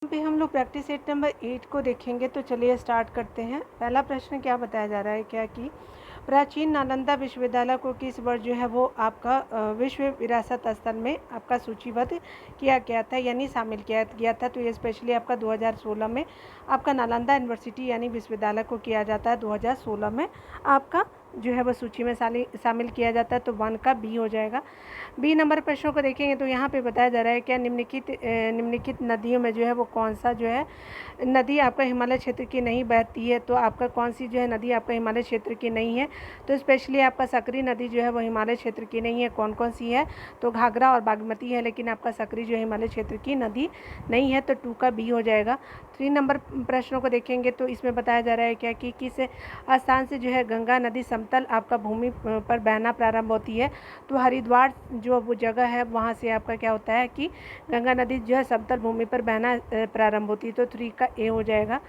पे हम लोग प्रैक्टिस सेट नंबर 8 को देखेंगे। तो चलिए स्टार्ट करते हैं। पहला प्रश्न क्या बताया जा रहा है, क्या कि प्राचीन नालंदा विश्वविद्यालय को किस वर्ष जो है वो आपका विश्व विरासत स्थल में आपका सूचीबद्ध किया गया था, यानी शामिल किया गया था। तो ये स्पेशली आपका 2016 में आपका नालंदा यूनिवर्सिटी यानी विश्वविद्यालय को किया जाता है। 2016 में आपका जो है वो सूची में शामिल किया जाता है। तो 1 का बी हो जाएगा। बी नंबर प्रश्नों को देखेंगे तो यहाँ पे बताया जा रहा है क्या निम्नलिखित नदियों में जो है वो कौन सा जो है नदी आपका हिमालय क्षेत्र की नहीं बहती है। तो आपका कौन सी जो है नदी आपका हिमालय क्षेत्र की नहीं है। तो स्पेशली आपका सकरी नदी जो है वो हिमालय क्षेत्र की नहीं है। कौन कौन सी है, तो घाघरा और बागमती है, लेकिन आपका सकरी जो है हिमालय क्षेत्र की नदी नहीं है। तो 2 का बी हो जाएगा। 3 नंबर प्रश्नों को देखेंगे तो इसमें बताया जा रहा है क्या कि किस स्थान से जो है गंगा नदी समतल आपका भूमि पर बहना प्रारंभ होती है। तो हरिद्वार जो वो जगह है वहाँ से आपका क्या होता है कि गंगा नदी जो है समतल भूमि पर बहना प्रारंभ होती है। तो 3 का ए हो जाएगा।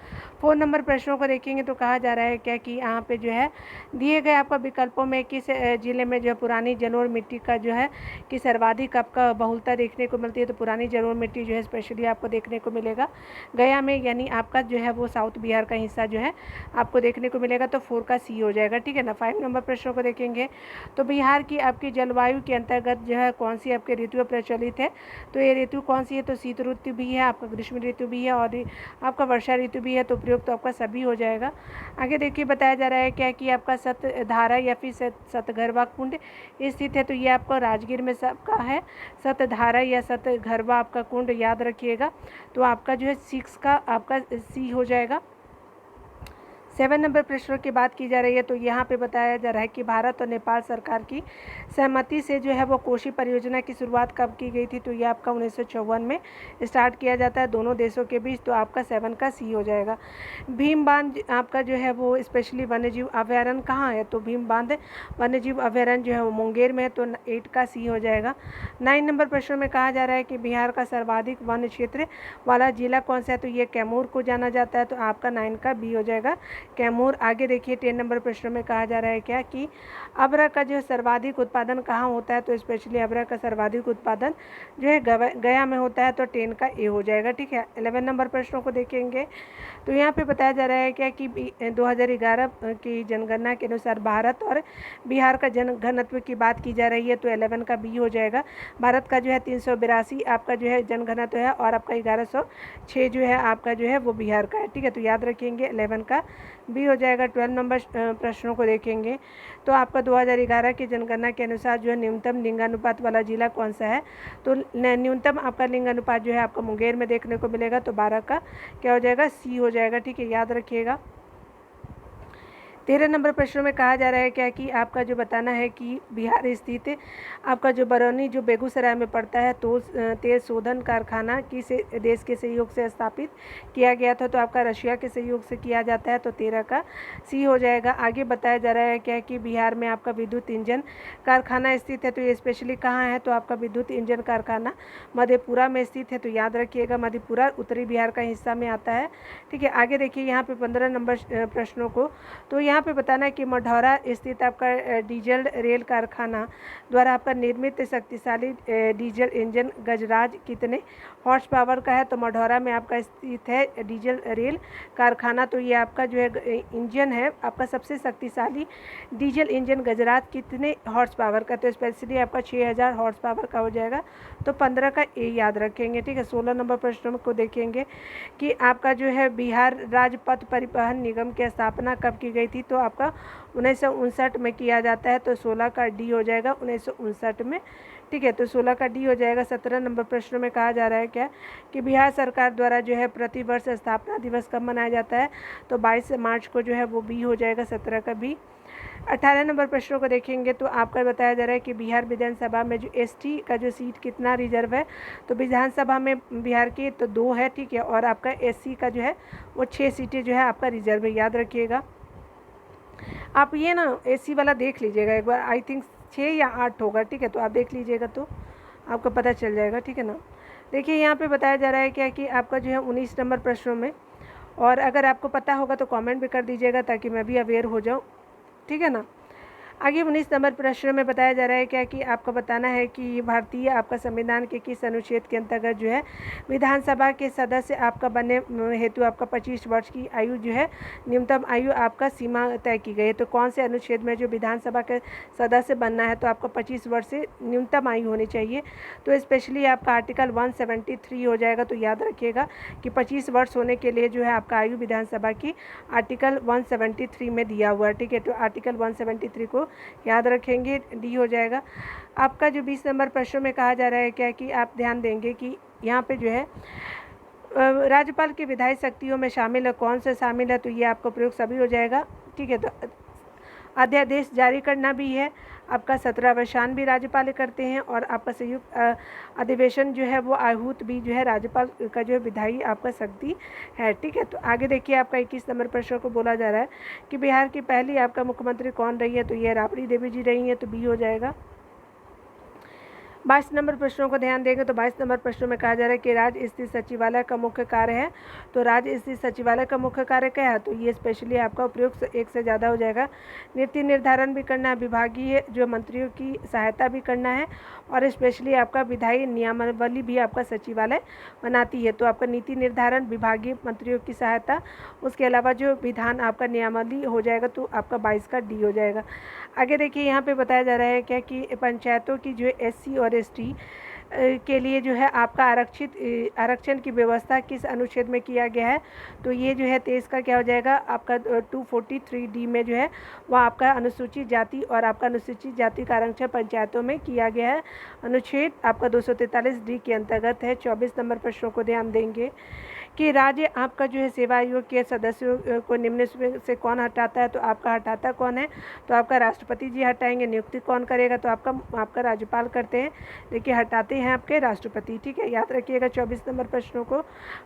4 नंबर प्रश्नों को देखेंगे तो कहा जा रहा है क्या कि यहाँ पे जो है दिए गए आपका विकल्पों में किस जिले में जो है पुरानी जलोढ़ मिट्टी का जो है कि सर्वाधिक आपका बहुलता देखने को मिलती है। तो पुरानी जलोढ़ मिट्टी जो है स्पेशली आपको देखने को मिलेगा गया में, यानी आपका जो है वो साउथ बिहार का हिस्सा जो है आपको देखने को मिलेगा। तो 4 का सी हो जाएगा, ठीक है ना। 5 नंबर प्रश्नों को देखेंगे तो बिहार की आपकी जलवायु के अंतर्गत जो है कौन सी आपके ऋतु प्रचलित है। तो ये ऋतु कौन सी है, तो शीत ऋतु भी है, आपका ग्रीष्म ऋतु भी है और आपका वर्षा ऋतु भी है। तो प्रयोग तो आपका सभी हो जाएगा। आगे देखिए बताया जा रहा है क्या कि आपका सतधारा या फिर सतघरवा कुंड स्थित है। तो ये आपका राजगीर में सबका है। सतधारा या सतघरवा आपका कुंड याद रखिएगा। तो आपका जो है 6 का आपका सी हो जाएगा। 7 नंबर प्रश्नों की बात की जा रही है तो यहाँ पे बताया जा रहा है कि भारत और नेपाल सरकार की सहमति से जो है वो कोशी परियोजना की शुरुआत कब की गई थी। तो ये आपका 1954 में स्टार्ट किया जाता है दोनों देशों के बीच। तो आपका 7 का सी हो जाएगा। भीम बांध आपका जो है वो स्पेशली वन्यजीव अभयारण्य कहाँ है। तो भीम बांध वन्यजीव अभयारण्य जो है वो मुंगेर में है। तो 8 का सी हो जाएगा। 9 नंबर प्रश्न में कहा जा रहा है कि बिहार का सर्वाधिक वन क्षेत्र वाला जिला कौन सा है। तो ये कैमूर को जाना जाता है। तो आपका 9 का बी हो जाएगा, कैमूर। आगे देखिए 10 नंबर प्रश्न में कहा जा रहा है क्या कि अबरख का जो सर्वाधिक उत्पादन कहाँ होता है। तो स्पेशली अबरख का सर्वाधिक उत्पादन जो है गया में होता है। तो 10 का ए हो जाएगा, ठीक है। 11 नंबर प्रश्नों को देखेंगे तो यहाँ पे बताया जा रहा है क्या कि 2011 की जनगणना के अनुसार भारत और बिहार का जनघनत्व की बात की जा रही है। तो 11 का बी हो जाएगा। भारत का जो है 382 आपका जो है जनघनत्व है और आपका 1106 जो है आपका जो है वो बिहार का है, ठीक है। तो याद रखेंगे 11 का बी हो जाएगा। 12 नंबर प्रश्नों को देखेंगे तो आपका 2011 की जनगणना के अनुसार जो है न्यूनतम लिंगानुपात वाला जिला कौन सा है। तो न्यूनतम आपका लिंगानुपात जो है आपका मुंगेर में देखने को मिलेगा। तो 12 का क्या हो जाएगा, सी हो जाएगा, ठीक है। याद रखिएगा। 13 नंबर प्रश्नों में कहा जा रहा है क्या कि आपका जो बताना है कि बिहार स्थित आपका जो बरौनी जो बेगूसराय में पड़ता है तो तेल शोधन कारखाना किस देश के सहयोग से स्थापित किया गया था। तो आपका रशिया के सहयोग से किया जाता है। तो 13 का सी हो जाएगा। आगे बताया जा रहा है क्या कि बिहार में आपका विद्युत इंजन कारखाना स्थित है। तो ये स्पेशली कहाँ है, तो आपका विद्युत इंजन कारखाना मधेपुरा में स्थित है। तो याद रखिएगा मधेपुरा उत्तरी बिहार का हिस्सा में आता है, ठीक है। आगे देखिए यहाँ पे 15 नंबर प्रश्नों को तो यहाँ पे बताना है कि मढ़ौरा स्थित आपका डीजल रेल कारखाना द्वारा आपका निर्मित शक्तिशाली डीजल इंजन गजराज कितने हॉर्स पावर का है। तो मढ़ौरा में आपका स्थित है डीजल रेल कारखाना। तो ये आपका जो है इंजन है आपका सबसे शक्तिशाली डीजल इंजन गजराज कितने हॉर्स पावर का। तो स्पेशली आपका 6000 हॉर्स पावर का हो जाएगा। तो 15 का ए याद रखेंगे, ठीक है। 16 नंबर प्रश्नों को देखेंगे कि आपका जो है बिहार राज्य पथ परिवहन निगम की स्थापना कब की गई थी। तो आपका 1959 में किया जाता है। तो 16 का डी हो जाएगा 1959 में, ठीक है। तो 16 का डी हो जाएगा। 17 नंबर प्रश्न में कहा जा रहा है क्या कि बिहार सरकार द्वारा जो है प्रतिवर्ष स्थापना दिवस कब मनाया जाता है। तो 22 मार्च को जो है वो बी हो जाएगा, 17 का बी। 18 नंबर प्रश्नों को देखेंगे तो आपका बताया जा रहा है कि बिहार विधानसभा में जो एसटी का जो सीट कितना रिजर्व है। तो विधानसभा में बिहार की तो 2 है, ठीक है। और आपका एससी का जो है वो 6 सीटें जो है आपका रिजर्व है, याद रखिएगा। आप ये ना एसी वाला देख लीजिएगा एक बार, आई थिंक 6 या 8 होगा, ठीक है। तो आप देख लीजिएगा तो आपको पता चल जाएगा, ठीक है ना। देखिए यहाँ पे बताया जा रहा है क्या कि आपका जो है 19 नंबर प्रश्नों में, और अगर आपको पता होगा तो कमेंट भी कर दीजिएगा ताकि मैं भी अवेयर हो जाऊँ, ठीक है ना। आगे 19 नंबर प्रश्न में बताया जा रहा है क्या कि आपको बताना है कि भारतीय आपका संविधान के किस अनुच्छेद के अंतर्गत जो है विधानसभा के सदस्य आपका बनने हेतु आपका 25 वर्ष की आयु जो है न्यूनतम आयु आपका सीमा तय की गई है। तो कौन से अनुच्छेद में जो विधानसभा के सदस्य बनना है तो आपका 25 वर्ष से न्यूनतम आयु होनी चाहिए। तो स्पेशली आपका आर्टिकल 173 हो जाएगा। तो याद रखिएगा कि 25 वर्ष होने के लिए जो है आपका आयु विधानसभा की आर्टिकल 173 में दिया हुआ है। ठीक है, तो आर्टिकल 173 को याद रखेंगे, डी हो जाएगा। आपका जो 20 नंबर प्रश्न में कहा जा रहा है क्या कि आप ध्यान देंगे कि यहाँ पे जो है राज्यपाल की विधायी शक्तियों में शामिल है, कौन से शामिल है, तो ये आपका प्रयोग सभी हो जाएगा। ठीक है, तो अध्यादेश जारी करना भी है, आपका 17 अवसान भी राज्यपाल करते हैं, और आपका संयुक्त अधिवेशन जो है वो आहूत भी जो है राज्यपाल का जो है विधायी आपका शक्ति है। ठीक है, तो आगे देखिए आपका 21 नंबर प्रश्न को बोला जा रहा है कि बिहार की पहली आपका मुख्यमंत्री कौन रही है, तो ये राबड़ी देवी जी रही हैं, तो बी हो जाएगा। 22 नंबर प्रश्नों को ध्यान देंगे तो 22 नंबर प्रश्नों में कहा जा रहा है कि राज्य स्थित सचिवालय का मुख्य कार्य है। तो राज्य स्थित सचिवालय का मुख्य कार्य क्या है, तो ये स्पेशली आपका उपयोग एक से ज़्यादा हो जाएगा। नीति निर्धारण भी करना है, विभागीय जो मंत्रियों की सहायता भी करना है, और स्पेशली आपका विधायी नियमावली भी आपका सचिवालय बनाती है। तो आपका नीति निर्धारण, विभागीय मंत्रियों की सहायता, उसके अलावा जो विधान आपका नियमावली हो जाएगा, तो आपका 22 का डी हो जाएगा। आगे देखिए यहाँ पे बताया जा रहा है क्या कि पंचायतों की जो SC और ST के लिए जो है आपका आरक्षण की व्यवस्था किस अनुच्छेद में किया गया है, तो ये जो है 23 का क्या हो जाएगा आपका 243D में जो है वह आपका अनुसूचित जाति और आपका अनुसूचित जाति का आरक्षण पंचायतों में किया गया है। अनुच्छेद आपका 243D के अंतर्गत है। 24 नंबर प्रश्नों को ध्यान देंगे कि राज्य आपका जो है सेवा आयोग के सदस्यों को निम्न से कौन हटाता है, तो आपका हटाता कौन है, तो आपका राष्ट्रपति जी हटाएंगे। नियुक्ति कौन करेगा, तो आपका राज्यपाल करते हैं, लेकिन हटाते हैं आपके राष्ट्रपति। ठीक है, याद रखिएगा 24 नंबर प्रश्नों को।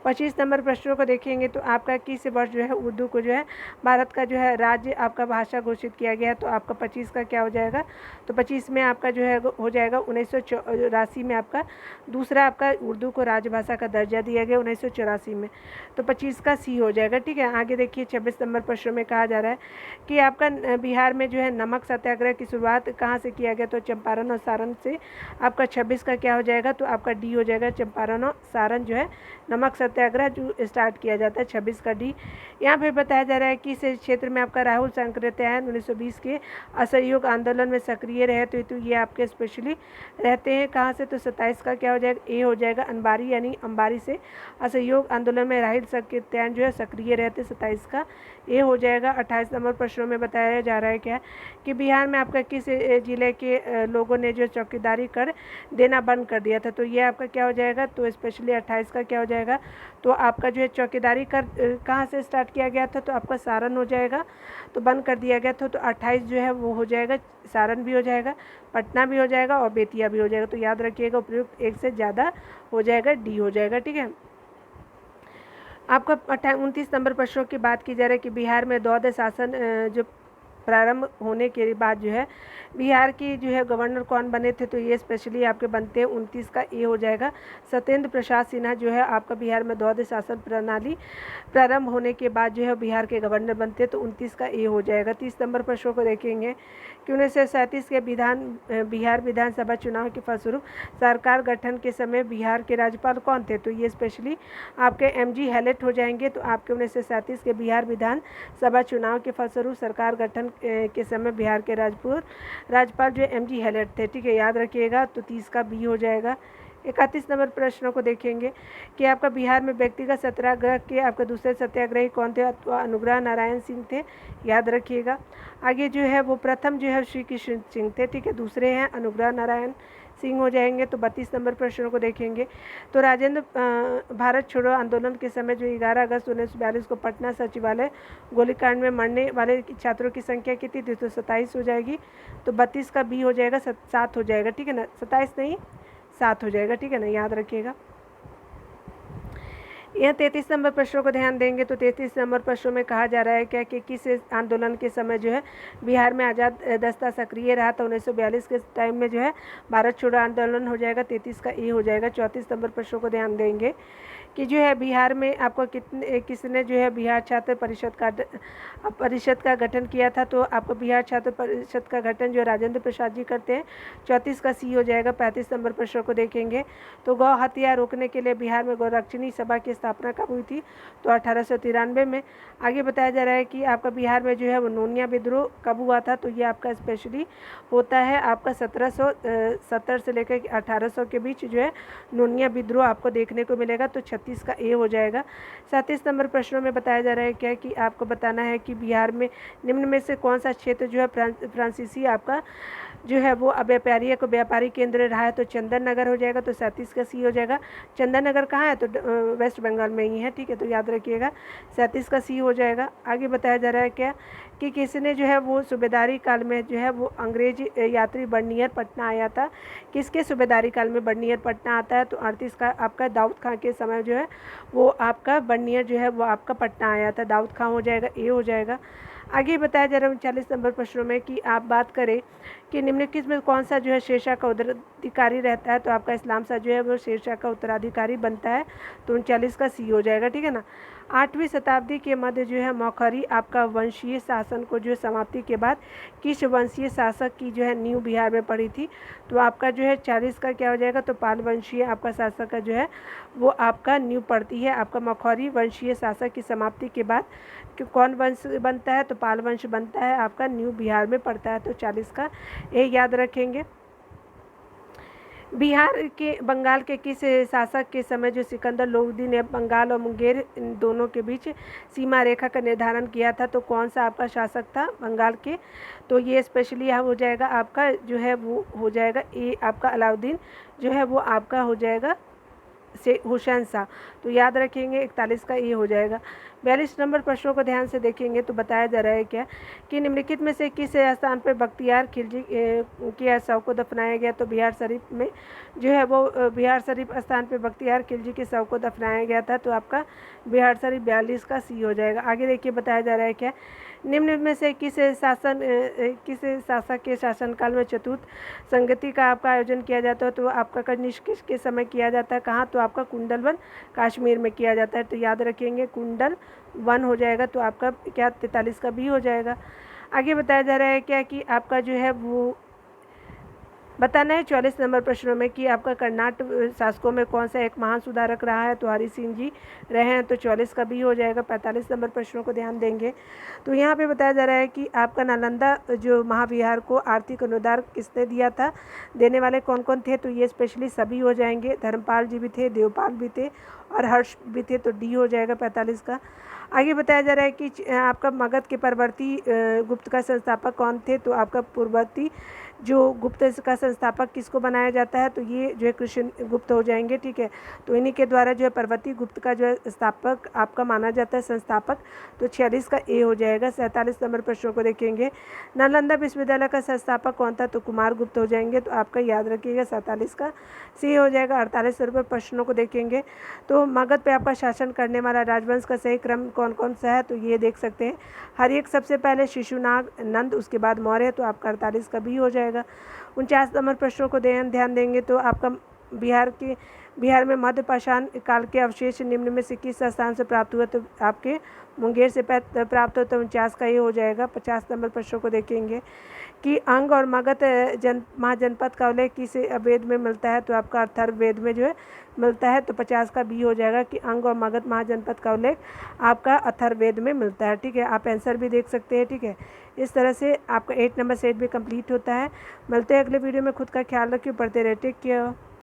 25 नंबर प्रश्नों को देखेंगे तो आपका किस वर्ष जो है उर्दू को जो है भारत का जो है राज्य आपका भाषा घोषित किया गया, तो आपका 25 का क्या हो जाएगा, तो 25 में आपका जो है हो जाएगा 1984 में आपका दूसरा आपका उर्दू को राजभाषा का दर्जा दिया गया 1984 में। तो 25 का सी हो जाएगा। ठीक है, आगे देखिए 26 नंबर प्रश्न में कहा जा रहा है कि आपका बिहार में जो है नमक सत्याग्रह की शुरुआत कहाँ से किया गया, तो चंपारण और सारण से। आपका 26 का क्या हो जाएगा, तो आपका डी हो जाएगा। चंपारण और सारण जो है नमक सत्याग्रह जो स्टार्ट किया जाता है, 26 का डी। यहाँ पे बताया जा रहा है कि इस क्षेत्र में आपका राहुल सांकृत्यायन 1920 के असहयोग आंदोलन में सक्रिय रहे, तो ये आपके स्पेशली रहते हैं कहाँ से, तो 27 का क्या हो जाएगा, ए हो जाएगा। अनबारी यानी अंबारी से असहयोग आंदोलन में राहुल सांकृत्यायन जो है सक्रिय रहते, 27 का ए हो जाएगा। 28 नंबर प्रश्नों में बताया जा रहा है क्या कि बिहार में आपका किस जिले के लोगों ने जो चौकीदारी कर देना बंद कर दिया था, तो ये आपका क्या हो जाएगा, तो स्पेशली 28 का क्या हो जाएगा, तो आपका जो है चौकीदारी कर कहाँ से स्टार्ट किया गया था, तो आपका सारण हो जाएगा, तो बंद कर दिया गया था। तो 28 जो है वो हो जाएगा, सारण भी हो जाएगा, पटना भी हो जाएगा और बेतिया भी हो जाएगा। तो याद रखिएगा उपयुक्त एक से ज़्यादा हो जाएगा, डी हो जाएगा। ठीक है, आपका 29 नंबर प्रश्नों की बात की जा रही है कि बिहार में द्वैध शासन जो प्रारंभ होने के बाद जो है बिहार की जो है गवर्नर कौन बने थे, तो ये स्पेशली आपके बनते हैं 29 का ए हो जाएगा। सत्येंद्र प्रसाद सिन्हा जो है आपका बिहार में द्वैध शासन प्रणाली प्रारंभ होने के बाद जो है बिहार के गवर्नर बनते हैं, तो 29 का ए हो जाएगा। 30 नंबर प्रश्नों को देखेंगे कि 1937 के बिहार विधानसभा चुनाव के फलस्वरूप सरकार गठन के समय बिहार के राज्यपाल कौन थे, तो ये स्पेशली आपके MG हैलेट हो जाएंगे। तो आपके 1937 के बिहार विधानसभा चुनाव के फलस्वरूप सरकार गठन के समय बिहार के राज्यपाल जो MG हैलेट थे। ठीक है, याद रखिएगा। तो 30 का बी हो जाएगा। 31 नंबर प्रश्नों को देखेंगे कि आपका बिहार में व्यक्तिगत सत्याग्रह के आपके दूसरे सत्याग्रही कौन थे, अथवा अनुग्रह नारायण सिंह थे, याद रखिएगा। आगे जो है वो प्रथम जो है श्री कृष्ण सिंह थे। ठीक है, दूसरे हैं अनुग्रह नारायण सिंह हो जाएंगे। तो 32 नंबर प्रश्नों को देखेंगे तो राजेंद्र भारत छोड़ो आंदोलन के समय जो 11 अगस्त 1942 को पटना सचिवालय गोलीकांड में मरने वाले छात्रों की संख्या कितनी थी, तो 27 हो जाएगी। तो 32 का बी हो जाएगा, 7 हो जाएगा। ठीक है ना, 27 नहीं 7 हो जाएगा। ठीक है ना, याद रखिएगा। यह 33 नंबर प्रश्नों को ध्यान देंगे तो 33 नंबर प्रश्नों में कहा जा रहा है क्या कि किस आंदोलन के समय जो है बिहार में आज़ाद दस्ता सक्रिय रहा था। 1942 के टाइम में जो है भारत छोड़ो आंदोलन हो जाएगा। 33 का ए हो जाएगा। 34 नंबर प्रश्नों को ध्यान देंगे कि जो है बिहार में आपको किसने जो है बिहार छात्र परिषद का गठन किया था। तो आपको बिहार छात्र परिषद का गठन जो राजेंद्र प्रसाद जी करते हैं। 34 का सी हो जाएगा। 35 नंबर प्रश्न को देखेंगे तो गौ हत्या रोकने के लिए बिहार में गौरक्षणी सभा की स्थापना कब हुई थी। तो 1893 में। आगे बताया जा रहा है कि आपका बिहार में जो है वो नोनिया विद्रोह कब हुआ था। तो ये आपका स्पेशली होता है आपका 1770 से लेकर 1800 के बीच जो है नोनिया विद्रोह आपको देखने को मिलेगा। तो 36 का ए हो जाएगा। 37 नंबर प्रश्नों में बताया जा रहा है क्या कि आपको बताना है कि बिहार में निम्न में से कौन सा क्षेत्र जो है फ्रांसीसी आपका जो है वो व्यापारी केंद्र रहा है। तो चंदन नगर हो जाएगा। तो 37 का सी हो जाएगा। चंदन नगर कहाँ है। तो वेस्ट बंगाल में ही है, ठीक है, तो याद रखिएगा 37 का सी हो जाएगा। आगे बताया जा रहा है क्या कि किसने जो है वो सूबेदारी काल में जो है वो अंग्रेज यात्री बर्नियर पटना आया था। किसके सूबेदारी काल में बर्नियर पटना आता है। तो 38 का आपका दाऊद खां के समय जो है वो आपका बर्नियर जो है वो आपका पटना आया था। दाऊद खां हो जाएगा, ए हो जाएगा। आगे बताया जा रहा है 39 नंबर प्रश्नों में कि आप बात करें कि निम्नलिखित में कौन सा जो है शेरशाह का उत्तराधिकारी रहता है। तो आपका इस्लाम शाह जो है वो शेरशाह का उत्तराधिकारी बनता है। तो 39 का सी हो जाएगा, ठीक है ना। 8वीं शताब्दी के मध्य जो है मौखरी आपका वंशीय शासन को जो है समाप्ति के बाद किस वंशीय शासक की जो है नींव बिहार में पड़ी थी। तो आपका जो है 40 का क्या हो जाएगा। तो पाल वंशीय आपका शासक का जो है वो आपका नींव पड़ती है। आपका मौखरी वंशीय शासक की समाप्ति के बाद कौन वंश बनता है। तो पाल वंश बनता है, आपका नींव बिहार में पड़ता है। तो 40 का ये याद रखेंगे। बिहार के बंगाल के किस शासक के समय जो सिकंदर लोदी ने बंगाल और मुंगेर इन दोनों के बीच सीमा रेखा का निर्धारण किया था। तो कौन सा आपका शासक था बंगाल के। तो ये स्पेशली यहाँ हो जाएगा आपका जो है वो हो जाएगा ए आपका अलाउद्दीन जो है वो आपका हो जाएगा से हुसैन शाह। तो याद रखेंगे 41 का ये हो जाएगा। 42 नंबर प्रश्नों को ध्यान से देखेंगे तो बताया जा रहा है क्या कि निम्नलिखित में से किस स्थान पर बख्तियार खिलजी के शव को दफनाया गया। तो बिहार शरीफ में जो है वो बिहार शरीफ स्थान पर बख्तियार खिलजी के शव को दफनाया गया था। तो आपका बिहार शरीफ 42 का सी हो जाएगा। आगे देखिए बताया जा रहा है क्या निम्न में से किस शासक के शासनकाल में चतुर्थ संगति का आपका आयोजन किया जाता है। तो आपका कनिष्क के समय किया जाता है। कहाँ। तो आपका कुंडल वन कश्मीर में किया जाता है। तो याद रखेंगे कुंडल वन हो जाएगा। तो आपका क्या 43 का बी हो जाएगा। आगे बताया जा रहा है क्या कि आपका जो है वो बताना है 44 नंबर प्रश्नों में कि आपका कर्नाटक शासकों में कौन सा एक महान सुधारक रहा है। तो हरि सिंह जी रहे हैं। तो 44 का बी हो जाएगा। 45 नंबर प्रश्नों को ध्यान देंगे तो यहाँ पे बताया जा रहा है कि आपका नालंदा जो महाविहार को आर्थिक अनुदान किसने दिया था, देने वाले कौन कौन थे। तो ये स्पेशली सभी हो जाएंगे। धर्मपाल जी भी थे, देवपाल भी थे और हर्ष भी थे। तो डी हो जाएगा 45 का। आगे बताया जा रहा है कि आपका मगध के परवर्ती गुप्त का संस्थापक कौन थे। तो आपका पूर्ववर्ती जो गुप्त का संस्थापक किसको बनाया जाता है। तो ये जो है कृष्ण गुप्त हो जाएंगे, ठीक है। तो इन्हीं के द्वारा जो है परवर्ती गुप्त का जो है स्थापक आपका माना जाता है संस्थापक। तो 46 का ए हो जाएगा। 47 नंबर प्रश्नों को देखेंगे नालंदा विश्वविद्यालय का संस्थापक कौन था। तो कुमार गुप्त हो जाएंगे। तो आपका याद रखिएगा 47 का सी हो जाएगा। 48 नंबर प्रश्नों को देखेंगे तो मगध पे आपका शासन करने वाला राजवंश का सही क्रम कौन कौन सा है। तो ये देख सकते हैं हरियक सबसे पहले शिशुनाग नंद, उसके बाद मौर्य। तो आपका 48 का बी हो जाएगा। 49 नंबर प्रश्नों को ध्यान देंगे तो आपका बिहार में मध्य पाषाण काल के अवशेष निम्न में से किस स्थान से प्राप्त हुआ। तो आपके मुंगेर से प्राप्त होता है। 49 का ये हो जाएगा। 50 नंबर प्रश्नों को देखेंगे कि अंग और मगध महाजनपद का उल्लेख किस वेद में मिलता है। तो आपका अथर्ववेद में जो है मिलता है। तो 50 का बी हो जाएगा कि अंग और मगध महाजनपद का उल्लेख आपका अथर्ववेद में मिलता है, ठीक है। आप आंसर भी देख सकते हैं, ठीक है। इस तरह से आपका 8 नंबर सेट भी कंप्लीट होता है। मिलते हैं अगले वीडियो में। खुद का ख्याल रखिए, पढ़ते रहे, टेक केयर।